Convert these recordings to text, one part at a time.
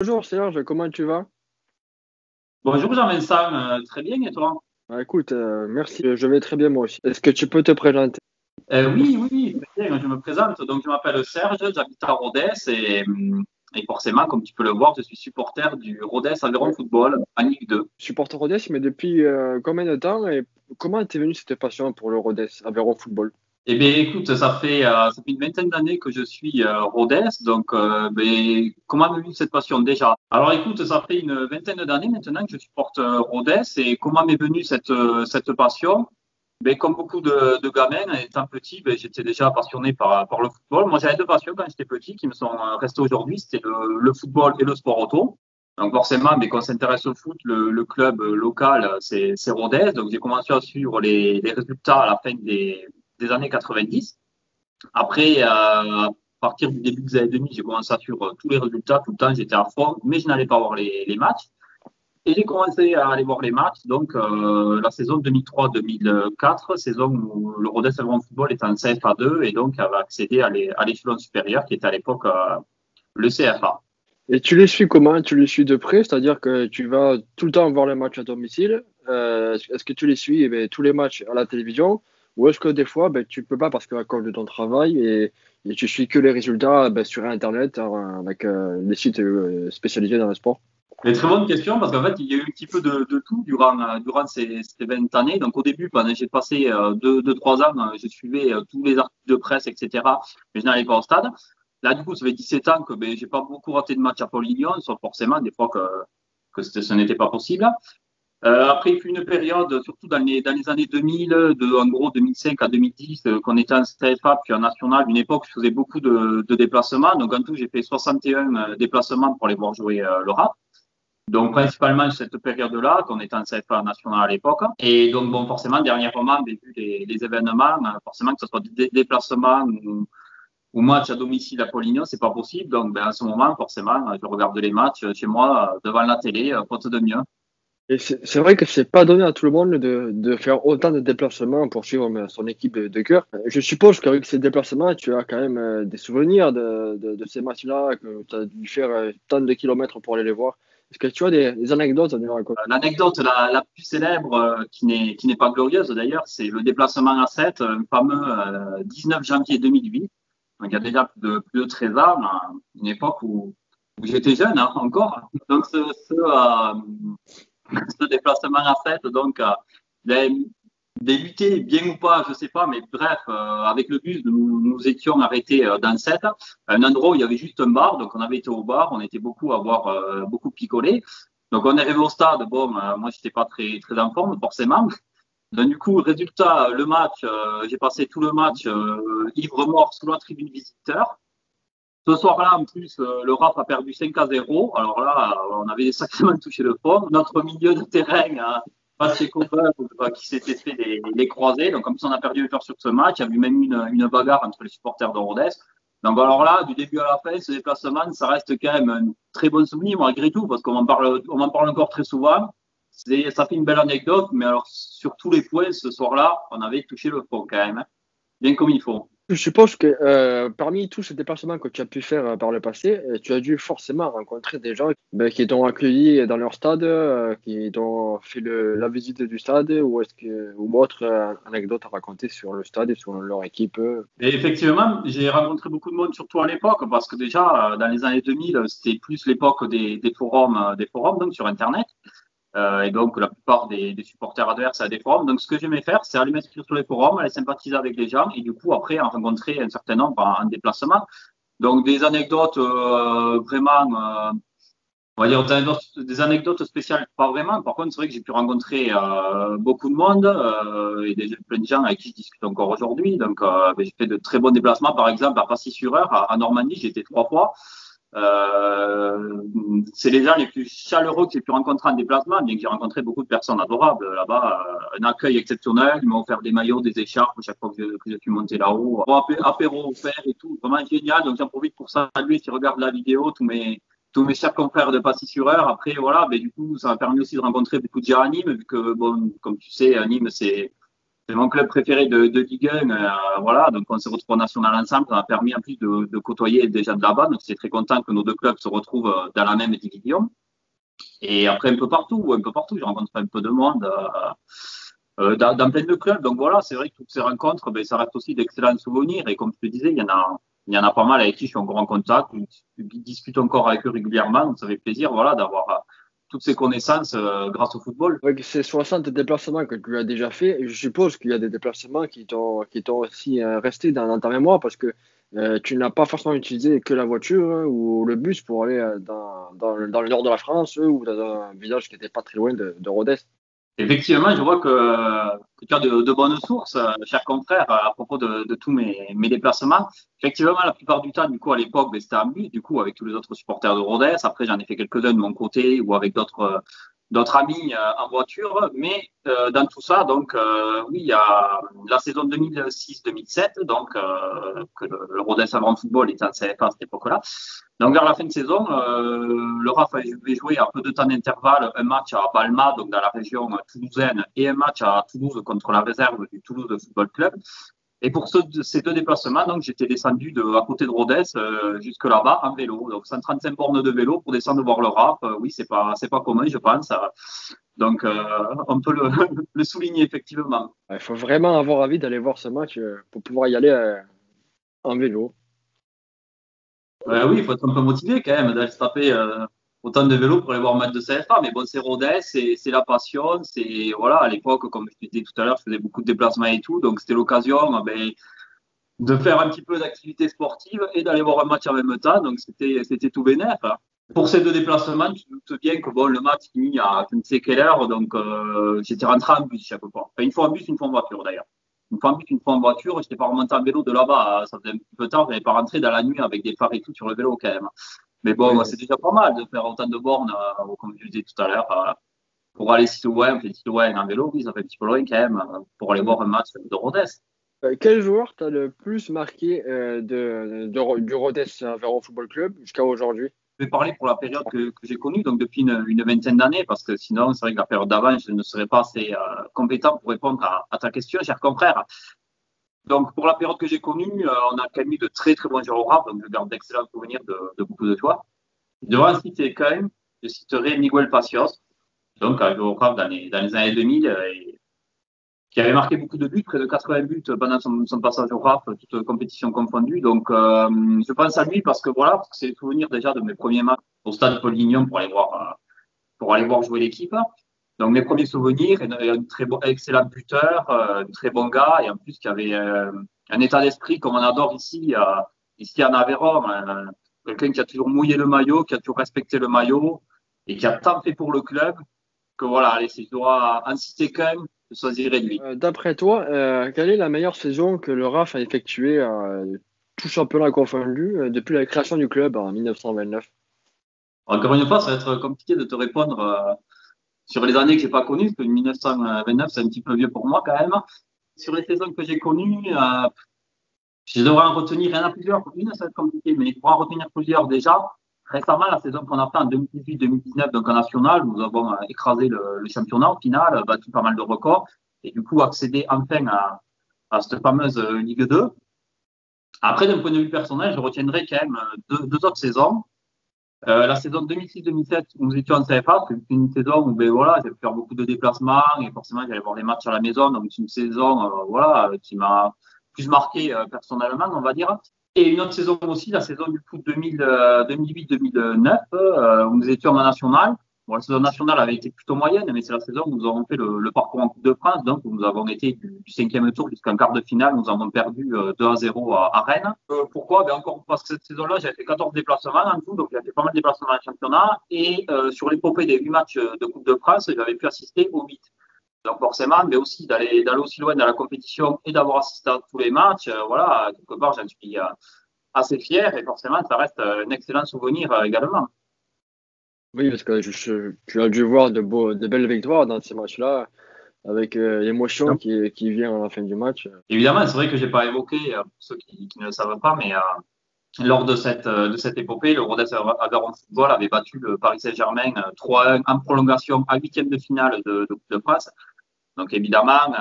Bonjour Serge, comment tu vas? Bonjour Jean-Vincent, très bien et toi? Écoute, merci, je vais très bien moi aussi. Est-ce que tu peux te présenter? Oui, très bien, je me présente. Donc, je m'appelle Serge, j'habite à Rodez et forcément, comme tu peux le voir, je suis supporter du Rodez Aveyron Ouais. Football en Ligue 2. Supporter Rodez, mais depuis combien de temps et comment t'es venu cette passion pour le Rodez Aveyron Football? Eh bien, écoute, ça fait une vingtaine d'années que je suis Rodez, donc comment m'est venue cette passion déjà? Alors écoute, ça fait une vingtaine d'années maintenant que je supporte Rodez et comment m'est venue cette passion? Ben, comme beaucoup de gamins, étant petit, ben, j'étais déjà passionné par le football. Moi, j'avais deux passions quand j'étais petit qui me sont restées aujourd'hui, c'était le football et le sport auto. Donc forcément, mais quand on s'intéresse au foot, le club local, c'est Rodez. Donc j'ai commencé à suivre les résultats à la fin des années 90. Après, à partir du début des années 2000, j'ai commencé à suivre tous les résultats tout le temps. J'étais à fond, mais je n'allais pas voir les matchs. Et j'ai commencé à aller voir les matchs, donc la saison 2003-2004, saison où le Rodez Aveyron Football était en CFA2 et donc avait accédé à l'échelon supérieur qui était à l'époque le CFA. Et tu les suis comment? Tu les suis de près, c'est-à-dire que tu vas tout le temps voir les matchs à domicile. Est-ce que tu les suis tous les matchs à la télévision ou est-ce que des fois tu peux pas parce qu'à cause de ton travail et tu suis que les résultats sur Internet avec les sites spécialisés dans le sport? Mais très bonne question parce qu'en fait, il y a eu un petit peu de tout durant ces 20 années. Donc au début, pendant j'ai passé 3 ans, je suivais tous les articles de presse, etc. Mais je n'allais pas au stade. Là, du coup, ça fait 17 ans que ben, j'ai pas beaucoup raté de matchs à Paul-Lignon, sauf forcément des fois que ce n'était pas possible. Après, il fut une période, surtout dans les années 2000, en gros 2005 à 2010, qu'on était en CFA puis en national, une époque où je faisais beaucoup de déplacements. Donc en tout, j'ai fait 61 déplacements pour aller voir jouer le RAP. Donc principalement cette période-là, qu'on était en CFA national à l'époque. Et donc bon, forcément, dernièrement, vu les événements, forcément que ce soit des déplacements ou matchs à domicile à Poligno, c'est pas possible. Donc ben, à ce moment, forcément, je regarde les matchs chez moi devant la télé, faute de mieux. Et c'est vrai que c'est pas donné à tout le monde de faire autant de déplacements pour suivre son équipe de cœur. Je suppose qu'avec ces déplacements, tu as quand même des souvenirs de ces matchs-là, que tu as dû faire tant de kilomètres pour aller les voir. Est-ce que tu as des anecdotes à nous raconter? L'anecdote la plus célèbre, qui n'est pas glorieuse d'ailleurs, c'est le déplacement à 7, le fameux 19 janvier 2008. Donc, il y a déjà plus de 13 ans, une époque où j'étais jeune encore. Donc, ce déplacement à 7, donc, les, débuté bien ou pas, je sais pas, mais bref, avec le bus, nous étions arrêtés dans 7, un endroit où il y avait juste un bar, donc on avait été au bar, on était beaucoup à boire, beaucoup picolé. Donc on est arrivé au stade, bon, moi j'étais pas très en forme forcément. Donc du coup, résultat, le match, j'ai passé tout le match ivre-mort sous la tribune visiteur. Ce soir-là, en plus, le RAF a perdu 5-0. Alors là, on avait sacrément touché le fond. Notre milieu de terrain, Pacheco qui s'était fait les croisés. Donc, comme ça, on a perdu le cœur sur ce match. Il y a eu même une bagarre entre les supporters de Rodez. Donc, alors là, du début à la fin, ce déplacement, ça reste quand même un très bon souvenir, malgré tout, parce qu'on en parle encore très souvent. Ça fait une belle anecdote, mais alors, sur tous les points, ce soir-là, on avait touché le fond quand même, hein. Bien comme il faut. Je suppose que parmi tous ces déplacements que tu as pu faire par le passé, tu as dû forcément rencontrer des gens qui t'ont accueilli dans leur stade, qui t'ont fait la visite du stade, ou autre anecdote à raconter sur le stade et sur leur équipe. Et effectivement, j'ai rencontré beaucoup de monde, surtout à l'époque, parce que déjà, dans les années 2000, c'était plus l'époque des forums donc sur Internet. Et donc, la plupart des supporters adverses à des forums. Donc, ce que j'aimais faire, c'est aller m'inscrire sur les forums, aller sympathiser avec les gens, et du coup, après, en rencontrer un certain nombre en déplacement. Donc, des anecdotes vraiment, on va dire des anecdotes spéciales, pas vraiment. Par contre, c'est vrai que j'ai pu rencontrer beaucoup de monde et plein de gens avec qui je discute encore aujourd'hui. Donc, ben, j'ai fait de très bons déplacements. Par exemple, à Passy-sur-Eure, à Normandie, j'ai été 3 fois. Euh, c'est les gens les plus chaleureux que j'ai pu rencontrer en déplacement, bien que j'ai rencontré beaucoup de personnes adorables là-bas. Un accueil exceptionnel. Ils m'ont offert des maillots, des écharpes chaque fois que je suis monté là-haut. Bon, apéro offert et tout. Vraiment génial. Donc, j'en profite pour saluer, si regarde la vidéo, tous mes chers confrères de Passy-sur-Eure. Après, voilà, ben, du coup, ça m'a permis aussi de rencontrer beaucoup de gens à Nîmes, vu que, bon, comme tu sais, à Nîmes, c'est mon club préféré de Ligue 1. Voilà, donc on s'est retrouvés en national ensemble. Ça a permis en plus de côtoyer des gens de là-bas. Donc, j'étais très content que nos deux clubs se retrouvent dans la même division. Et après, un peu partout, j'ai rencontré un peu de monde dans plein de clubs. Donc voilà, c'est vrai que toutes ces rencontres, ben, ça reste aussi d'excellents souvenirs. Et comme je te disais, il y en a pas mal avec qui je suis encore en contact. Je discute encore avec eux régulièrement. Donc ça fait plaisir, voilà, d'avoir toutes ces connaissances grâce au football. Avec ces 60 déplacements que tu as déjà fait, je suppose qu'il y a des déplacements qui t'ont aussi resté dans ta mémoire parce que tu n'as pas forcément utilisé que la voiture ou le bus pour aller dans le nord de la France ou dans un village qui n'était pas très loin de Rodez. Effectivement, je vois que tu as de bonnes sources, cher confrère, à propos de tous mes déplacements. Effectivement, la plupart du temps, du coup, à l'époque, ben, c'était en bus, du coup, avec tous les autres supporters de Rodez. Après, j'en ai fait quelques-uns de mon côté ou avec d'autres amis en voiture. Mais dans tout ça, donc, oui, il y a la saison 2006-2007, donc, que le Rodez Avron Football était en CFA à cette époque-là. Donc, vers la fin de saison, le RAF avait joué à peu de temps d'intervalle un match à Balma, donc dans la région toulousaine, et un match à Toulouse contre la réserve du Toulouse Football Club. Et pour ces deux déplacements, donc, j'étais descendu à côté de Rodez jusque là-bas en vélo. Donc, 135 bornes de vélo pour descendre voir le RAF. Oui, c'est pas commun, je pense. Donc, on peut le souligner effectivement. Il faut vraiment avoir envie d'aller voir ce match pour pouvoir y aller en vélo. Oui, il faut être un peu motivé quand même d'aller se taper autant de vélos pour aller voir un match de CFA. Mais bon, c'est Rodez, c'est la passion. C'est, voilà, à l'époque, comme je te disais tout à l'heure, je faisais beaucoup de déplacements et tout. Donc, c'était l'occasion ben, de faire un petit peu d'activité sportive et d'aller voir un match en même temps. Donc, c'était tout bénef. Hein. Pour ces deux déplacements, tu te doutes bien que bon, le match finit à je ne sais quelle heure. Donc, j'étais rentré en bus chaque fois. Enfin, une fois en bus, une fois en voiture d'ailleurs. Une fois en bus, une fois en voiture. Je n'étais pas remonté en vélo de là-bas. Ça faisait un petit peu tard. Je n'avais pas rentré dans la nuit avec des phares et tout sur le vélo quand même. Mais bon, Oui, c'est déjà pas mal de faire autant de bornes, comme je disais tout à l'heure, pour aller si loin, si loin en vélo. Oui, ça fait un petit peu loin quand même, pour aller voir un match de Rodez. Quel joueur t'a le plus marqué du Rodez Aveyron Football Club jusqu'à aujourd'hui? Je vais parler pour la période que j'ai connue, donc depuis une vingtaine d'années, parce que sinon, c'est vrai que la période d'avant, je ne serais pas assez compétent pour répondre à ta question, cher confrère. Donc, pour la période que j'ai connue, on a quand même eu de très, très bons joueurs au rap, donc je garde d'excellents souvenirs de beaucoup de joueurs. Je devrais en citer quand même, je citerai Miguel Pacios, donc un joueur au rap dans les années 2000, qui avait marqué beaucoup de buts, près de 80 buts pendant son passage au RAF, toutes compétitions confondues. Donc, je pense à lui parce que voilà, c'est le souvenir déjà de mes premiers matchs au stade Paul Lignon pour aller voir jouer l'équipe. Donc, mes premiers souvenirs, un très bon, excellent buteur, un très bon gars, et en plus qui avait un état d'esprit comme on adore ici en Aveyron. Quelqu'un qui a toujours mouillé le maillot, qui a toujours respecté le maillot, et qui a tant fait pour le club que voilà, allez, si je dois en citer qu'un, je choisirais lui. D'après toi, quelle est la meilleure saison que le RAF a effectuée, tout championnat confondu, depuis la création du club en 1929? Encore une fois, ça va être compliqué de te répondre sur les années que j'ai pas connues, parce que 1929, c'est un petit peu vieux pour moi quand même. Sur les saisons que j'ai connues, je devrais en retenir, il y en a plusieurs. Une, ça va être compliqué, mais pour en retenir plusieurs déjà. Récemment, la saison qu'on a fait en 2018-2019, donc en national, nous avons écrasé le championnat au final, battu pas mal de records, et du coup accédé enfin à cette fameuse Ligue 2. Après, d'un point de vue personnel, je retiendrai quand même deux autres saisons. La saison 2006-2007, où nous étions en CFA, c'est une saison où ben, voilà, j'ai pu faire beaucoup de déplacements et forcément j'allais voir les matchs à la maison. Donc c'est une saison voilà, qui m'a plus marqué personnellement, on va dire. Et une autre saison aussi, la saison du foot 2008-2009, où nous étions en national. Bon, la saison nationale avait été plutôt moyenne, mais c'est la saison où nous avons fait le parcours en Coupe de France, donc où nous avons été du cinquième tour jusqu'en quart de finale. Nous avons perdu 2-0 à Rennes. Pourquoi? Ben encore parce que cette saison-là, j'avais fait 14 déplacements en tout, donc j'avais fait pas mal de déplacements en championnat. Et sur l'épopée des 8 matchs de Coupe de France, j'avais pu assister aux 8. Donc forcément, mais aussi d'aller aussi loin dans la compétition et d'avoir assisté à tous les matchs, voilà, quelque part, j'en suis assez fier et forcément, ça reste un excellent souvenir également. Oui, parce que tu as dû voir de belles victoires dans ces matchs-là, avec l'émotion qui vient à la fin du match. Évidemment, c'est vrai que j'ai pas évoqué, pour ceux qui ne le savent pas, mais lors de cette épopée, le Rodez Aveyron Football avait battu le Paris Saint-Germain 3-1 en prolongation à huitième de finale de Coupe de France. Donc évidemment,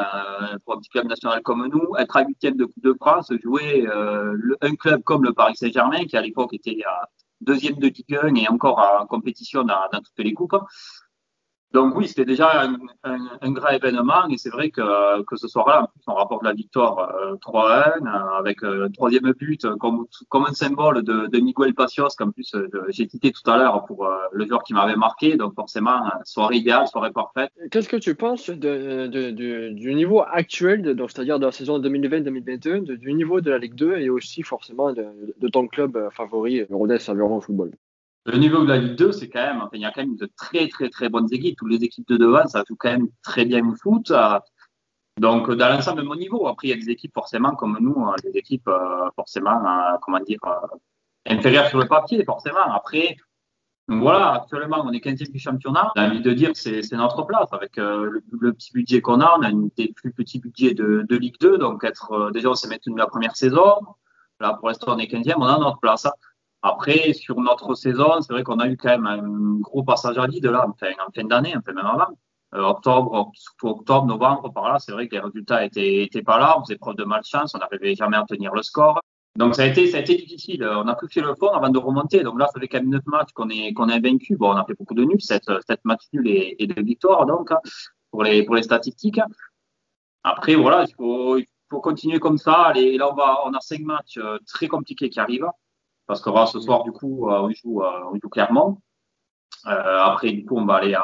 pour un petit club national comme nous, être à huitième de Coupe de France, jouer un club comme le Paris Saint-Germain, qui à l'époque était deuxième de Ligue 1 et encore en compétition dans toutes les coupes. Donc oui, c'était déjà un grand événement et c'est vrai que ce soir-là, en plus, on rapporte la victoire 3-1 avec le troisième but comme un symbole de Miguel Pacios, qu'en plus j'ai cité tout à l'heure pour le joueur qui m'avait marqué. Donc forcément, soirée idéale, soirée parfaite. Qu'est-ce que tu penses du niveau actuel, donc c'est-à-dire de la saison 2020-2021, du niveau de la Ligue 2 et aussi forcément de ton club favori, Rodez Aveyron Football? Le niveau de la Ligue 2, c'est quand même, enfin, il y a quand même de très, très, très bonnes équipes. Toutes les équipes de devant, ça joue quand même très bien au foot. Donc, dans l'ensemble, mon niveau. Après, il y a des équipes forcément comme nous, des équipes forcément, comment dire, inférieures sur le papier, forcément. Après, donc voilà, actuellement, on est 15e du championnat. J'ai envie de dire, c'est notre place. Avec le petit budget qu'on a, on a un des plus petits budgets de Ligue 2. Donc, déjà, on s'est maintenu la première saison. Là, pour l'instant, on est 15e, on a notre place. Après, sur notre saison, c'est vrai qu'on a eu quand même un gros passage à vide là, en fin d'année, un peu même avant. Octobre, surtout octobre, novembre, par là, c'est vrai que les résultats étaient pas là. On faisait preuve de malchance, on n'arrivait jamais à tenir le score. Donc ça a été difficile. On a cru faire le fond avant de remonter. Donc là, ça fait quand même 9 matchs qu'on est vaincu. Bon, on a fait beaucoup de nuls, 7 matchs nuls et 2 victoires donc pour les statistiques. Après, voilà, il faut continuer comme ça. Allez, là, on a 5 matchs très compliqués qui arrivent. Parce que ce soir, du coup, on joue Clermont. Après, du coup, on va aller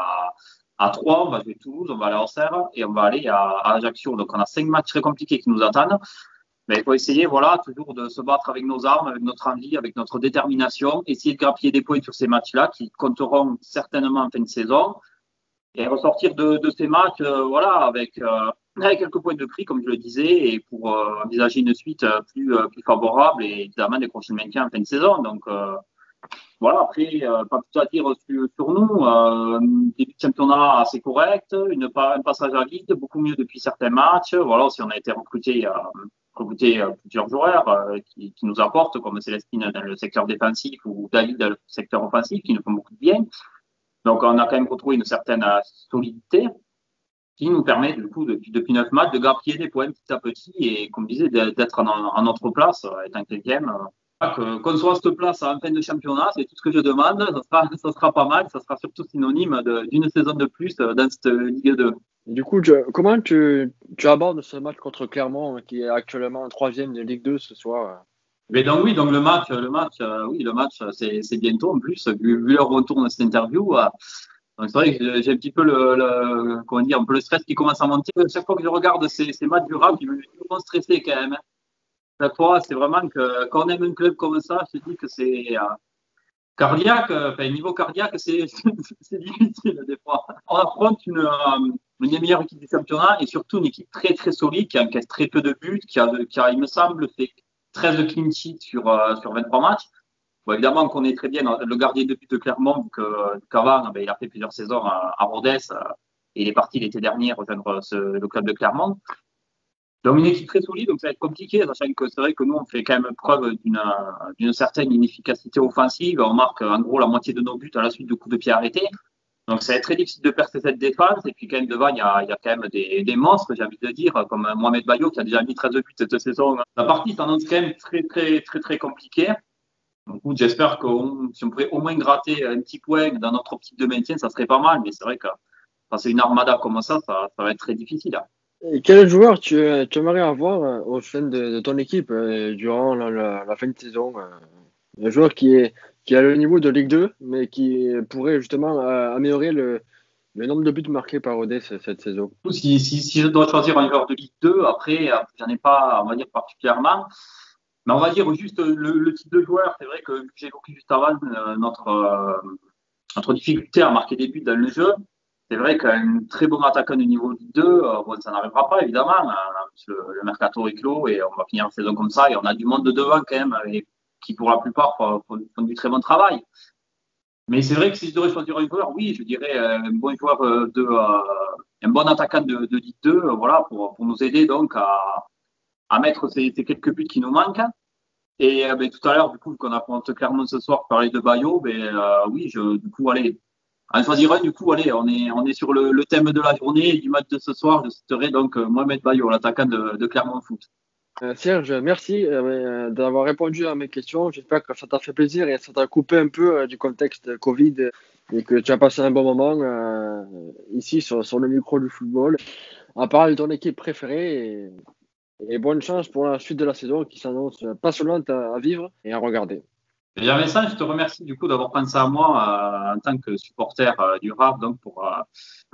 à Troyes, on va jouer Toulouse, on va aller à Auxerre et on va aller à Ajaccio. Donc, on a 5 matchs très compliqués qui nous attendent. Mais il faut essayer, voilà, toujours de se battre avec nos armes, avec notre envie, avec notre détermination, essayer de grappiller des points sur ces matchs-là qui compteront certainement en fin de saison et ressortir de ces matchs, voilà, avec quelques points de prix, comme je le disais, et pour envisager une suite plus favorable et évidemment décrocher le maintien en fin de saison. Donc, voilà, après, pas tout à dire sur nous. Début de championnat assez correct, un passage à vide, beaucoup mieux depuis certains matchs. Voilà, si on a été recruté plusieurs joueurs qui nous apportent, comme Célestine dans le secteur défensif ou David dans le secteur offensif, qui nous font beaucoup de bien. Donc, on a quand même retrouvé une certaine solidité qui nous permet, du coup, depuis 9 matchs, de grappiller des points petit à petit et, comme je disais, d'être en notre place, étant 15e. Qu'on soit à cette place en fin de championnat, c'est tout ce que je demande. Ça sera pas mal. Ça sera surtout synonyme d'une saison de plus dans cette Ligue 2. Du coup, comment tu abordes ce match contre Clermont, qui est actuellement en 3e de Ligue 2 ce soir? Mais donc oui, donc le match, c'est bientôt en plus, vu leur retour dans cette interview. Donc c'est vrai que j'ai un petit peu comment dire, un peu le stress qui commence à monter. Chaque fois que je regarde ces matchs du rap, je me font stresser quand même. Chaque fois, c'est vraiment que quand on aime un club comme ça, je te dis que c'est cardiaque, enfin niveau cardiaque, c'est difficile des fois. On affronte une des meilleures équipes du championnat et surtout une équipe très très solide qui encaisse très peu de buts, qui a il me semble, fait 13 clean sheets sur 23 matchs. Bon, évidemment, on connaît très bien le gardien de but de Clermont, qu'avant, il a fait plusieurs saisons à Rodez et il est parti l'été dernier rejoindre le club de Clermont. Donc, une équipe très solide, donc ça va être compliqué, sachant que c'est vrai que nous, on fait quand même preuve d'une certaine inefficacité offensive. On marque en gros la moitié de nos buts à la suite de coups de pied arrêtés. Donc, ça va être très difficile de percer cette défense. Et puis, quand même, devant, il y a quand même des monstres, j'ai envie de dire, comme Mohamed Bayo, qui a déjà mis 13 buts cette saison. La partie s'annonce quand même très, très, très, très compliquée. Donc, j'espère que si on pourrait au moins gratter un petit point dans notre optique de maintien, ça serait pas mal. Mais c'est vrai que quand c'est une armada comme ça va être très difficile. Et quel joueur tu aimerais avoir au sein de ton équipe durant la fin de saison? Un joueur qui a le niveau de Ligue 2, mais qui pourrait justement améliorer le nombre de buts marqués par Rodez cette saison. Si je dois choisir un joueur de Ligue 2, après, j'en ai pas, on va dire, particulièrement. Mais on va dire juste le type de joueur. C'est vrai que j'ai évoqué juste avant notre difficulté à marquer des buts dans le jeu. C'est vrai qu'un très bon attaquant de niveau 2, bon, ça n'arrivera pas évidemment. Le mercato est clos et on va finir la saison comme ça. Et on a du monde de devant quand même, et qui pour la plupart font du très bon travail. Mais c'est vrai que si je devais choisir un joueur, oui, je dirais un bon joueur un bon attaquant de Ligue 2, voilà, pour nous aider donc à mettre ces quelques buts qui nous manquent. Et tout à l'heure, du coup, qu'on affronte Clermont ce soir, parler de Bayo, oui, du coup, allez, En choisir un, du coup, allez, on est sur le thème de la journée et du match de ce soir. Je citerai donc Mohamed Bayo, l'attaquant de Clermont Foot. Serge, merci d'avoir répondu à mes questions. J'espère que ça t'a fait plaisir et ça t'a coupé un peu du contexte Covid et que tu as passé un bon moment ici sur le micro du football. À parler de ton équipe préférée et bonne chance pour la suite de la saison qui s'annonce passionnante à vivre et à regarder. Déjà, Vincent, je te remercie du coup d'avoir pensé à moi en tant que supporter du RAP, donc pour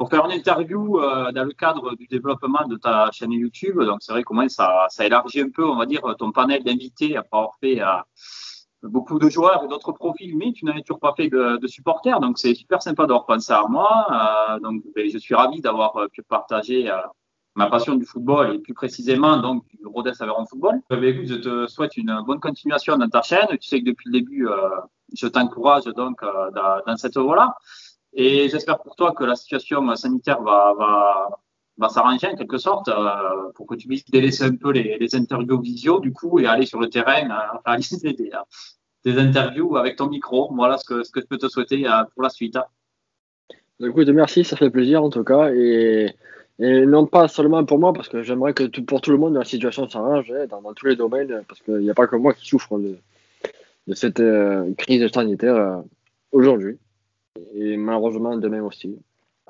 faire une interview dans le cadre du développement de ta chaîne YouTube. Donc c'est vrai qu'au moins ça élargit un peu, on va dire, ton panel d'invités après avoir fait beaucoup de joueurs et d'autres profils, mais tu n'avais toujours pas fait de supporter. Donc c'est super sympa d'avoir pensé à moi. Donc je suis ravi d'avoir pu partager ma passion du football et plus précisément donc du Rodez Aveyron Football. Écoute, je te souhaite une bonne continuation dans ta chaîne. Tu sais que depuis le début, je t'encourage donc dans cette voie-là. Et j'espère pour toi que la situation sanitaire va s'arranger en quelque sorte pour que tu puisses délaisser un peu les interviews visio du coup et aller sur le terrain réaliser des interviews avec ton micro. Voilà ce que je peux te souhaiter pour la suite. Écoute, merci, ça fait plaisir en tout cas. Et non pas seulement pour moi, parce que j'aimerais que pour tout le monde, la situation s'arrange dans tous les domaines, parce qu'il n'y a pas que moi qui souffre de cette crise sanitaire aujourd'hui, et malheureusement demain aussi.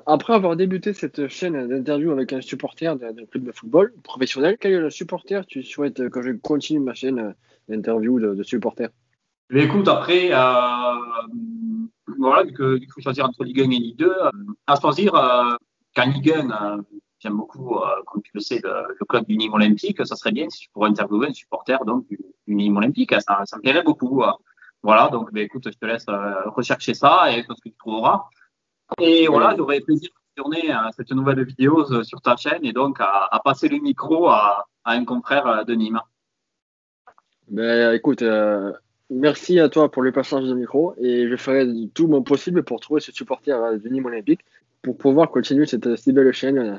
Après avoir débuté cette chaîne d'interview avec un supporter d'un club de football professionnel, quel est le supporter tu souhaites que je continue ma chaîne d'interview de supporters? Mais écoute, après, voilà, vu qu'il faut choisir entre Ligue 1 et Ligue 2, à choisir qu'en Ligue 1, j'aime beaucoup, comme tu le sais, le club du Nîmes Olympique. Ça serait bien si tu pourrais interviewer un supporter donc, du Nîmes Olympique. Ça me plairait beaucoup. Voilà, donc ben, écoute, je te laisse rechercher ça et ce que tu trouveras. Et voilà, j'aurais plaisir de tourner cette nouvelle vidéo sur ta chaîne et donc à passer le micro à un confrère de Nîmes. Ben, écoute, merci à toi pour le passage de micro et je ferai tout mon possible pour trouver ce supporter du Nîmes Olympique pour pouvoir continuer cette si belle chaîne